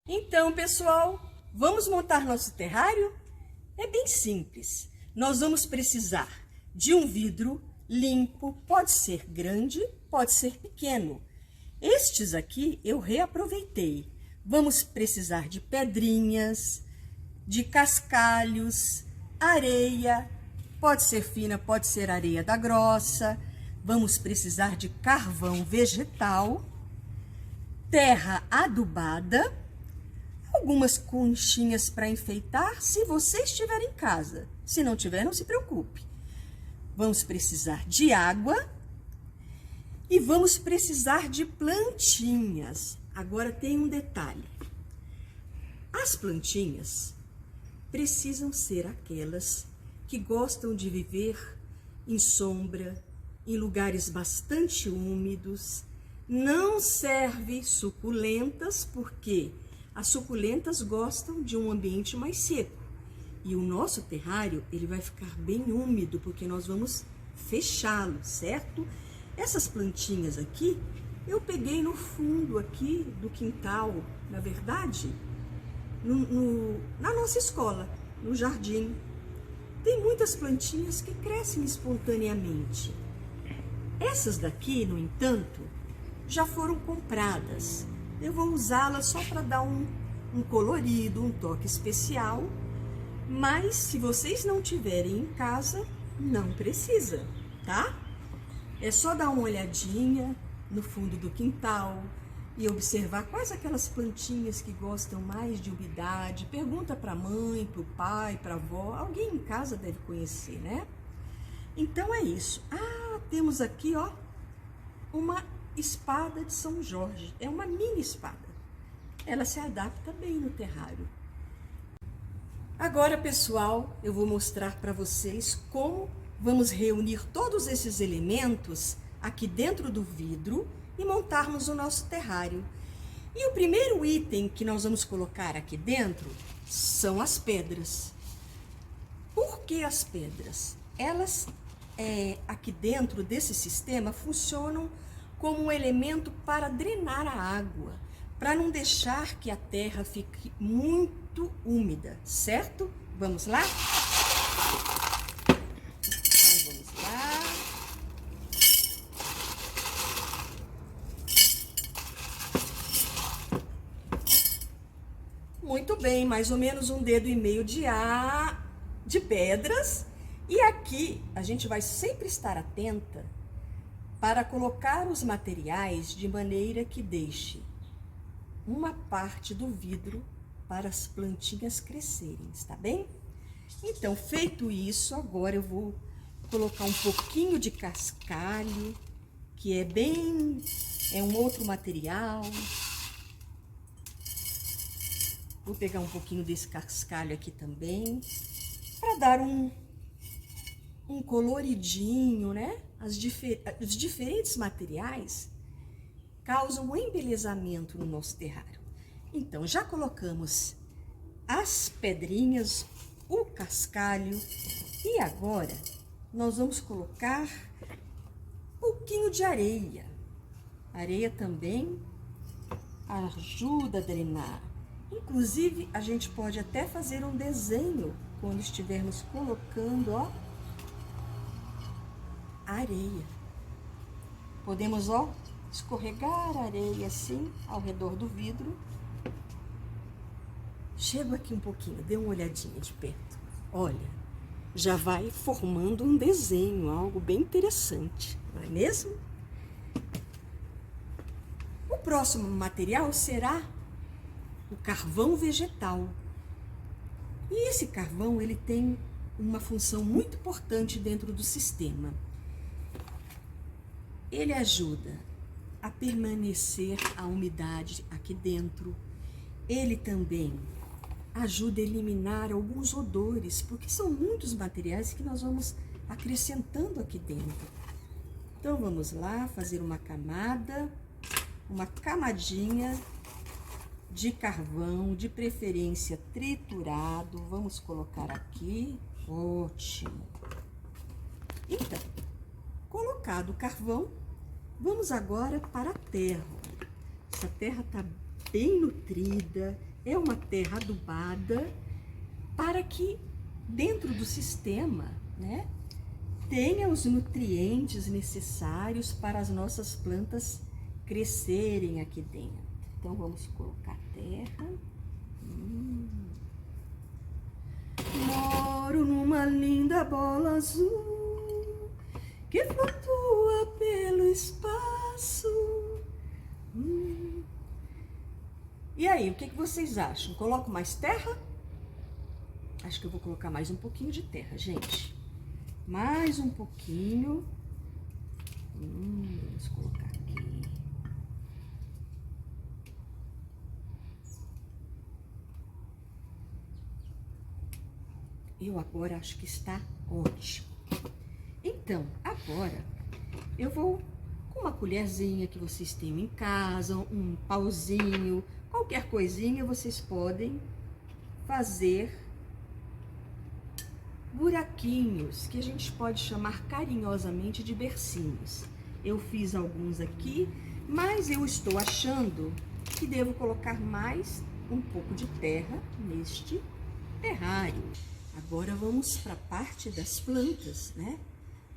Então, pessoal, vamos montar nosso terrário? É bem simples. Nós vamos precisar de um vidro limpo, pode ser grande, pode ser pequeno. Estes aqui eu reaproveitei. Vamos precisar de pedrinhas, de cascalhos, areia, pode ser fina, pode ser areia da grossa. Vamos precisar de carvão vegetal, terra adubada, algumas conchinhas para enfeitar, se você estiver em casa. Se não tiver, não se preocupe. Vamos precisar de água e vamos precisar de plantinhas. Agora tem um detalhe. As plantinhas precisam ser aquelas que gostam de viver em sombra, em lugares bastante úmidos. Não serve suculentas, porque as suculentas gostam de um ambiente mais seco. E o nosso terrário, ele vai ficar bem úmido, porque nós vamos fechá-lo, certo? Essas plantinhas aqui, eu peguei no fundo aqui do quintal, na verdade, na nossa escola, no jardim. Tem muitas plantinhas que crescem espontaneamente. Essas daqui, no entanto, já foram compradas. Eu vou usá-las só para dar um colorido, um toque especial. Mas se vocês não tiverem em casa, não precisa, tá? É só dar uma olhadinha no fundo do quintal e observar quais aquelas plantinhas que gostam mais de umidade. Pergunta para a mãe, para o pai, para a avó. Alguém em casa deve conhecer, né? Então é isso. Ah, temos aqui, ó, uma espada de São Jorge. É uma mini espada. Ela se adapta bem no terrário. Agora, pessoal, eu vou mostrar para vocês como vamos reunir todos esses elementos aqui dentro do vidro e montarmos o nosso terrário. E o primeiro item que nós vamos colocar aqui dentro são as pedras. Por que as pedras? Elas, aqui dentro desse sistema, funcionam como um elemento para drenar a água, para não deixar que a terra fique muito úmida, certo? Vamos lá? Então, vamos lá. Muito bem, mais ou menos 1,5 dedo de pedras. E aqui a gente vai sempre estar atenta para colocar os materiais de maneira que deixe uma parte do vidro para as plantinhas crescerem, está bem? Então, feito isso, agora eu vou colocar um pouquinho de cascalho, que é um outro material. Vou pegar um pouquinho desse cascalho aqui também, para dar um coloridinho, né? Os diferentes materiais causam um embelezamento no nosso terrário. Então, já colocamos as pedrinhas, o cascalho, e agora nós vamos colocar um pouquinho de areia. Areia também ajuda a drenar. Inclusive, a gente pode até fazer um desenho quando estivermos colocando, ó, areia. Podemos, ó, escorregar a areia assim ao redor do vidro. Chego aqui um pouquinho, dê uma olhadinha de perto. Olha, já vai formando um desenho, algo bem interessante, não é mesmo? O próximo material será o carvão vegetal. E esse carvão, ele tem uma função muito importante dentro do sistema. Ele ajuda a permanecer a umidade aqui dentro. Ele também ajuda a eliminar alguns odores, porque são muitos materiais que nós vamos acrescentando aqui dentro. Então, vamos lá fazer uma camadinha de carvão, de preferência triturado. Vamos colocar aqui. Ótimo. Então, colocado o carvão, vamos agora para a terra. Essa terra tá bem nutrida, é uma terra adubada, para que dentro do sistema, né, tenha os nutrientes necessários para as nossas plantas crescerem aqui dentro. Então, vamos colocar terra. Moro numa linda bola azul que flutua pelo espaço. E aí, o que vocês acham? Coloco mais terra? Acho que eu vou colocar mais um pouquinho de terra, gente. Mais um pouquinho. Vamos colocar aqui. Eu agora acho que está ótimo. Então, agora eu vou com uma colherzinha que vocês tenham em casa, um pauzinho, qualquer coisinha, vocês podem fazer buraquinhos, que a gente pode chamar carinhosamente de bercinhos. Eu fiz alguns aqui, mas eu estou achando que devo colocar mais um pouco de terra neste terrário. Agora vamos para a parte das plantas, né?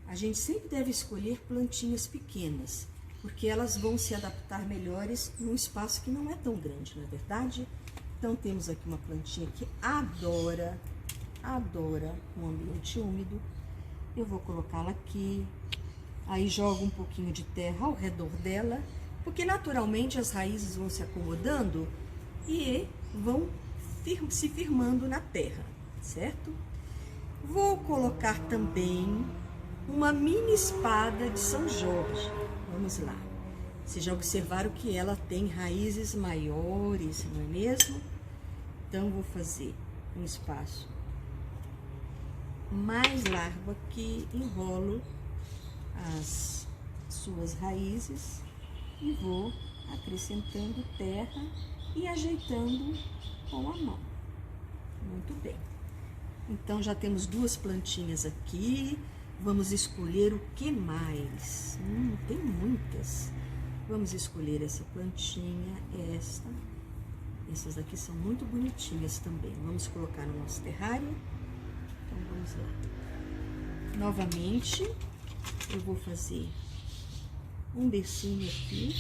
A gente sempre deve escolher plantinhas pequenas, porque elas vão se adaptar melhores num espaço que não é tão grande, não é verdade? Então temos aqui uma plantinha que adora um ambiente úmido. Eu vou colocá-la aqui, aí jogo um pouquinho de terra ao redor dela, porque naturalmente as raízes vão se acomodando e vão se firmando na terra, certo? Vou colocar também uma mini espada de São Jorge. Vamos lá. Vocês já observaram que ela tem raízes maiores, não é mesmo? Então, vou fazer um espaço mais largo aqui, enrolo as suas raízes e vou acrescentando terra e ajeitando com a mão. Muito bem. Então, já temos duas plantinhas aqui. Vamos escolher o que mais? Tem muitas. Vamos escolher essa plantinha, esta. Essas aqui são muito bonitinhas também. Vamos colocar no nosso terrário. Então, vamos lá. Novamente, eu vou fazer um bercinho aqui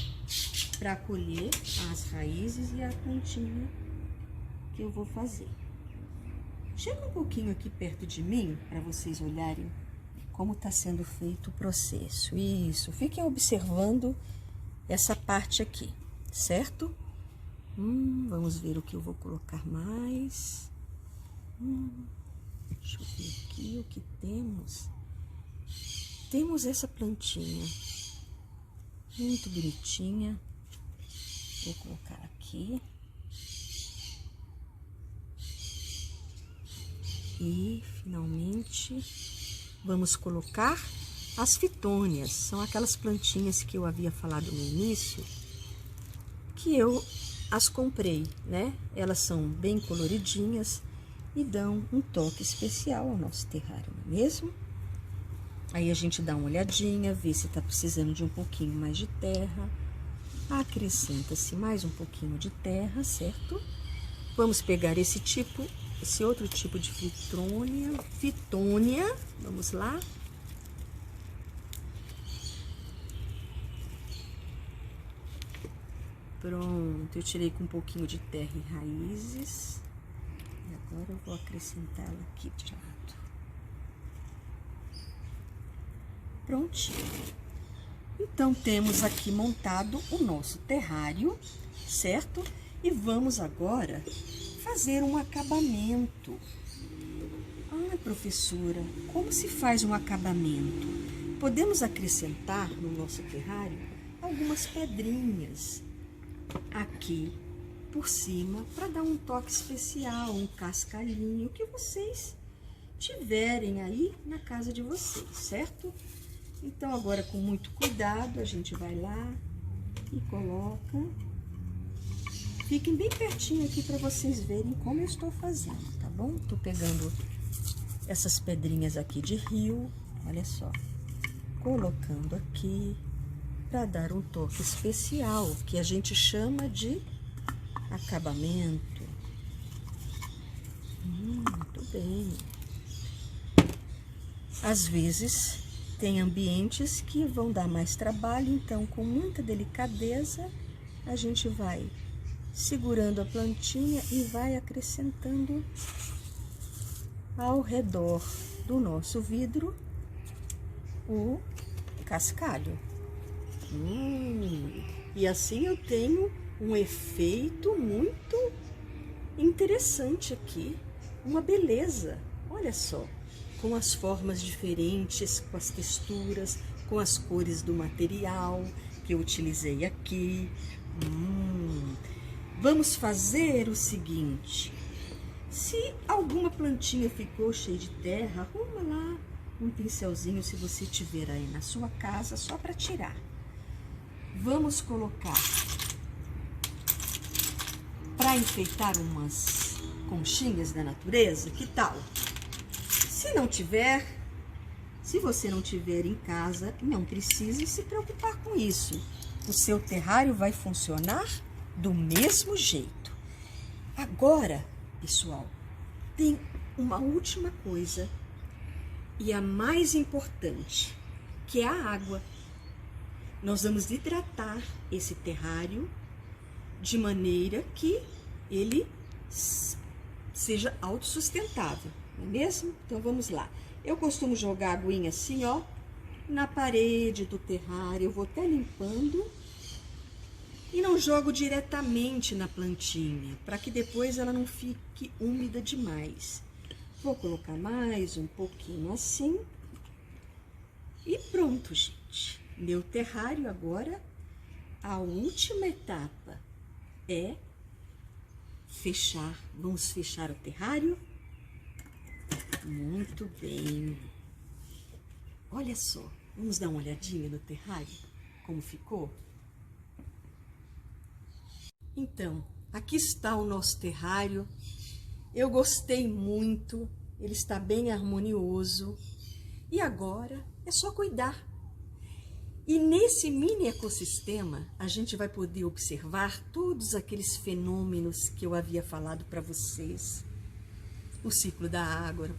para acolher as raízes e a plantinha que eu vou fazer. Chega um pouquinho aqui perto de mim para vocês olharem como está sendo feito o processo. Isso, fiquem observando essa parte aqui, certo? Vamos ver o que eu vou colocar mais. Deixa eu ver aqui o que temos. Temos essa plantinha, muito bonitinha. Vou colocar aqui. E, finalmente, vamos colocar as fitônias. São aquelas plantinhas que eu havia falado no início, que eu as comprei, né? Elas são bem coloridinhas e dão um toque especial ao nosso terrário, não é mesmo? Aí a gente dá uma olhadinha, vê se tá precisando de um pouquinho mais de terra. Acrescenta-se mais um pouquinho de terra, certo? Vamos pegar esse outro tipo de fitônia, vamos lá. Pronto, eu tirei com um pouquinho de terra e raízes. E agora eu vou acrescentá-la aqui de lado. Prontinho. Então, temos aqui montado o nosso terrário, certo? E vamos agora fazer um acabamento. Ah, professora, como se faz um acabamento? Podemos acrescentar no nosso terrário algumas pedrinhas aqui por cima para dar um toque especial, um cascalhinho que vocês tiverem aí na casa de vocês, certo? Então, agora com muito cuidado, a gente vai lá e coloca. Fiquem bem pertinho aqui para vocês verem como eu estou fazendo, tá bom? Tô pegando essas pedrinhas aqui de rio, olha só, colocando aqui para dar um toque especial, que a gente chama de acabamento. Muito bem. Às vezes, tem ambientes que vão dar mais trabalho, então, com muita delicadeza, a gente vai segurando a plantinha e vai acrescentando ao redor do nosso vidro o cascalho. E assim eu tenho um efeito muito interessante aqui, uma beleza, olha só, com as formas diferentes, com as texturas, com as cores do material que eu utilizei aqui. Vamos fazer o seguinte, se alguma plantinha ficou cheia de terra, arruma lá um pincelzinho, se você tiver aí na sua casa, só para tirar. Vamos colocar, para enfeitar, umas conchinhas da natureza, que tal? Se não tiver, se você não tiver em casa, não precisa se preocupar com isso. O seu terrário vai funcionar do mesmo jeito. Agora, pessoal, tem uma última coisa e a mais importante, que é a água. Nós vamos hidratar esse terrário de maneira que ele seja autossustentável, não é mesmo? Então vamos lá. Eu costumo jogar a aguinha assim, ó, na parede do terrário. Eu vou até limpando e não jogo diretamente na plantinha, para que depois ela não fique úmida demais. Vou colocar mais um pouquinho assim e pronto, gente. Meu terrário agora, a última etapa é fechar. Vamos fechar o terrário. Muito bem. Olha só, vamos dar uma olhadinha no terrário, como ficou? Então, aqui está o nosso terrário. Eu gostei muito, ele está bem harmonioso. E agora é só cuidar. E nesse mini ecossistema, a gente vai poder observar todos aqueles fenômenos que eu havia falado para vocês. O ciclo da água,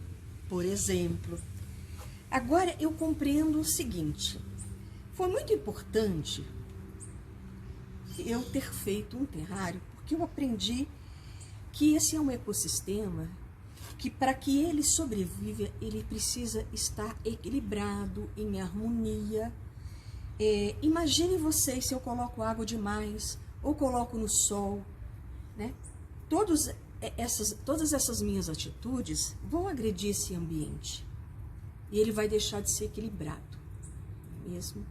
por exemplo. Agora eu compreendo o seguinte, foi muito importante eu ter feito um terrário, porque eu aprendi que esse é um ecossistema que, para que ele sobreviva, ele precisa estar equilibrado, em harmonia. Imagine vocês se eu coloco água demais, ou coloco no sol, né? Todas essas minhas atitudes vão agredir esse ambiente. E ele vai deixar de ser equilibrado, mesmo.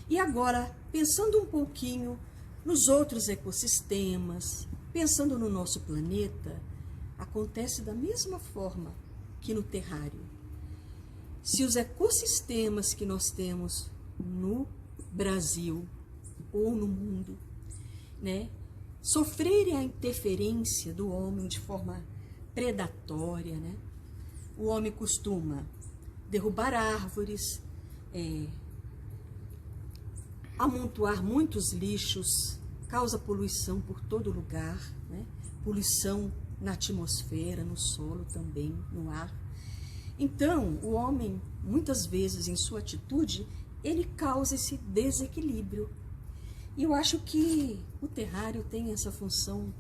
E agora, pensando um pouquinho nos outros ecossistemas, pensando no nosso planeta, acontece da mesma forma que no terrário. Se os ecossistemas que nós temos no Brasil ou no mundo, né, sofrerem a interferência do homem de forma predatória, né? O homem costuma derrubar árvores, amontoar muitos lixos, causa poluição por todo lugar, né? Poluição na atmosfera, no solo também, no ar. Então, o homem, muitas vezes, em sua atitude, ele causa esse desequilíbrio. E eu acho que o terrário tem essa função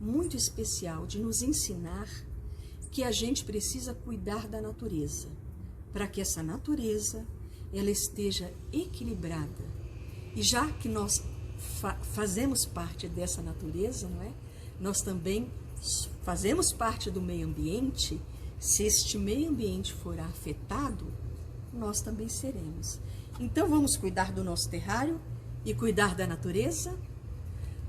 muito especial de nos ensinar que a gente precisa cuidar da natureza, para que essa natureza ela esteja equilibrada. E já que nós fazemos parte dessa natureza, não é? Nós também fazemos parte do meio ambiente. Se este meio ambiente for afetado, nós também seremos. Então vamos cuidar do nosso terrário e cuidar da natureza.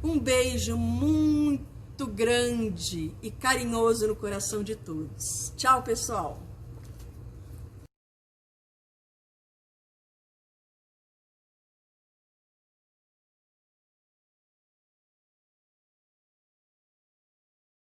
Um beijo muito grande e carinhoso no coração de todos. Tchau, pessoal!